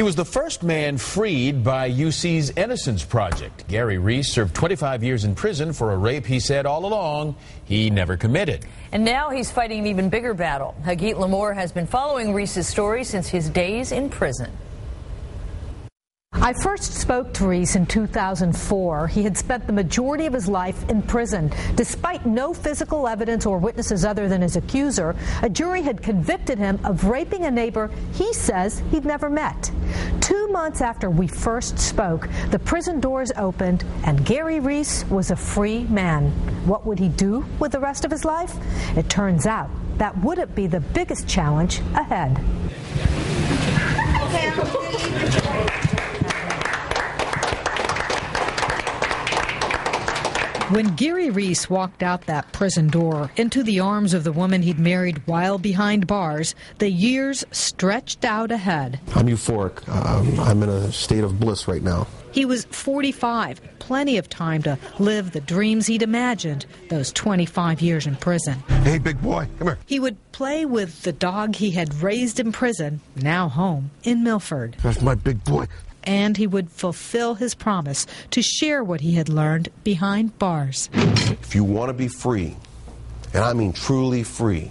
He was the first man freed by UC's Innocence Project. Gary Reece served 25 years in prison for a rape he said all along he never committed. And now he's fighting an even bigger battle. Hagit Lamore has been following Reece's story since his days in prison. I first spoke to Reece in 2004. He had spent the majority of his life in prison. Despite no physical evidence or witnesses other than his accuser, a jury had convicted him of raping a neighbor he says he'd never met. 2 months after we first spoke, the prison doors opened and Gary Reece was a free man. What would he do with the rest of his life? It turns out that wouldn't be the biggest challenge ahead. When Gary Reece walked out that prison door into the arms of the woman he'd married while behind bars, the years stretched out ahead. I'm euphoric. I'm in a state of bliss right now. He was 45, plenty of time to live the dreams he'd imagined those 25 years in prison. Hey, big boy, come here. He would play with the dog he had raised in prison, now home in Milford. That's my big boy. And he would fulfill his promise to share what he had learned behind bars. If you want to be free, and I mean truly free,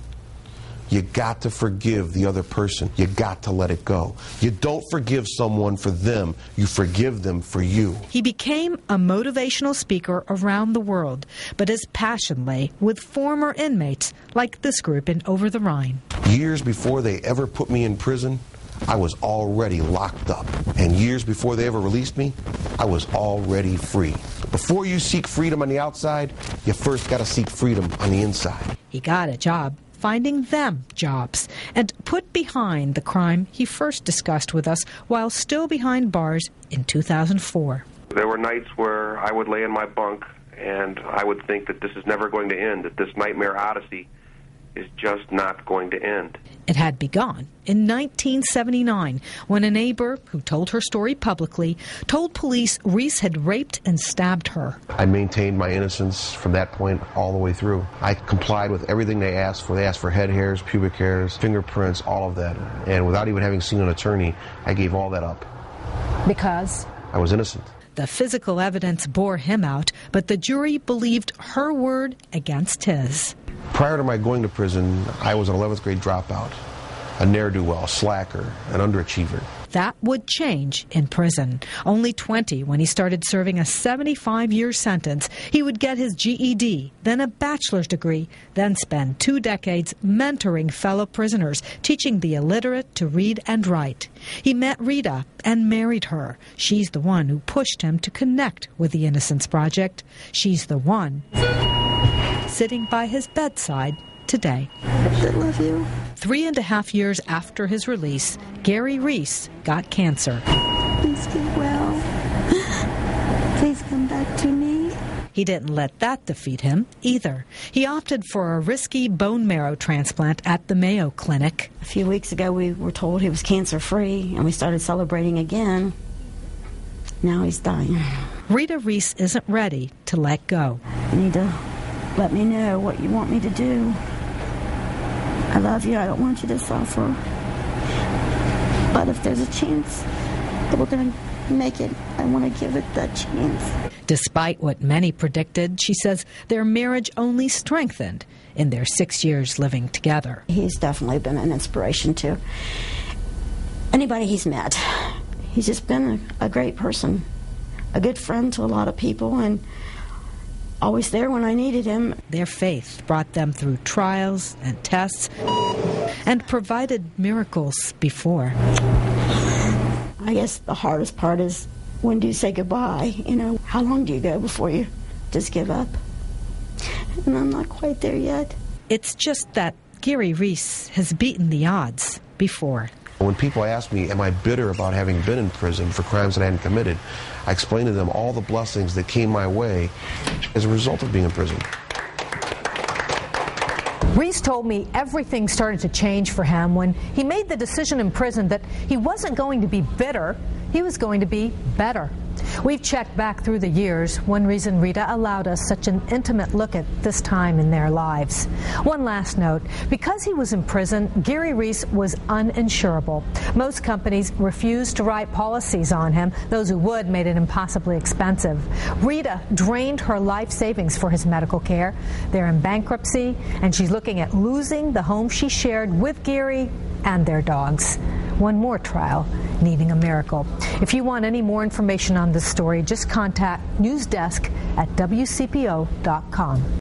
you got to forgive the other person. You got to let it go. You don't forgive someone for them. You forgive them for you. He became a motivational speaker around the world, but his passion lay with former inmates like this group in Over the Rhine. Years before they ever put me in prison, I was already locked up. And years before they ever released me, I was already free. Before you seek freedom on the outside, you first got to seek freedom on the inside. He got a job finding them jobs and put behind the crime he first discussed with us while still behind bars in 2004. There were nights where I would lay in my bunk and I would think that this is never going to end, that this nightmare odyssey is just not going to end. It had begun in 1979 when a neighbor who told her story publicly told police Reece had raped and stabbed her. I maintained my innocence from that point all the way through. I complied with everything they asked for. They asked for head hairs, pubic hairs, fingerprints, all of that. And without even having seen an attorney, I gave all that up. Because? I was innocent. The physical evidence bore him out, but the jury believed her word against his. Prior to my going to prison, I was an 11th grade dropout, a ne'er-do-well, slacker, an underachiever. That would change in prison. Only 20 when he started serving a 75-year sentence. He would get his GED, then a bachelor's degree, then spend 2 decades mentoring fellow prisoners, teaching the illiterate to read and write. He met Rita and married her. She's the one who pushed him to connect with the Innocence Project. She's the one sitting by his bedside today. I love you. 3.5 years after his release, Gary Reece got cancer. Please get well. Please come back to me. He didn't let that defeat him either. He opted for a risky bone marrow transplant at the Mayo Clinic. A few weeks ago, we were told he was cancer-free, and we started celebrating again. Now he's dying. Rita Reece isn't ready to let go. You need to let me know what you want me to do. I love you. I don't want you to suffer. But if there's a chance that we're going to make it, I want to give it that chance. Despite what many predicted, she says their marriage only strengthened in their 6 years living together. He's definitely been an inspiration to anybody he's met. He's just been a great person, a good friend to a lot of people, and always there when I needed him. Their faith brought them through trials and tests and provided miracles before. I guess the hardest part is, when do you say goodbye? You know, how long do you go before you just give up? And I'm not quite there yet. It's just that Gary Reece has beaten the odds before. When people ask me, am I bitter about having been in prison for crimes that I hadn't committed, I explain to them all the blessings that came my way as a result of being in prison. Reece told me everything started to change for him when he made the decision in prison that he wasn't going to be bitter, he was going to be better. We've checked back through the years. One reason Rita allowed us such an intimate look at this time in their lives. One last note. Because he was in prison, Gary Reece was uninsurable. Most companies refused to write policies on him. Those who would made it impossibly expensive. Rita drained her life savings for his medical care. They're in bankruptcy, and she's looking at losing the home she shared with Gary and their dogs. One more trial needing a miracle. If you want any more information on this story, just contact newsdesk@wcpo.com.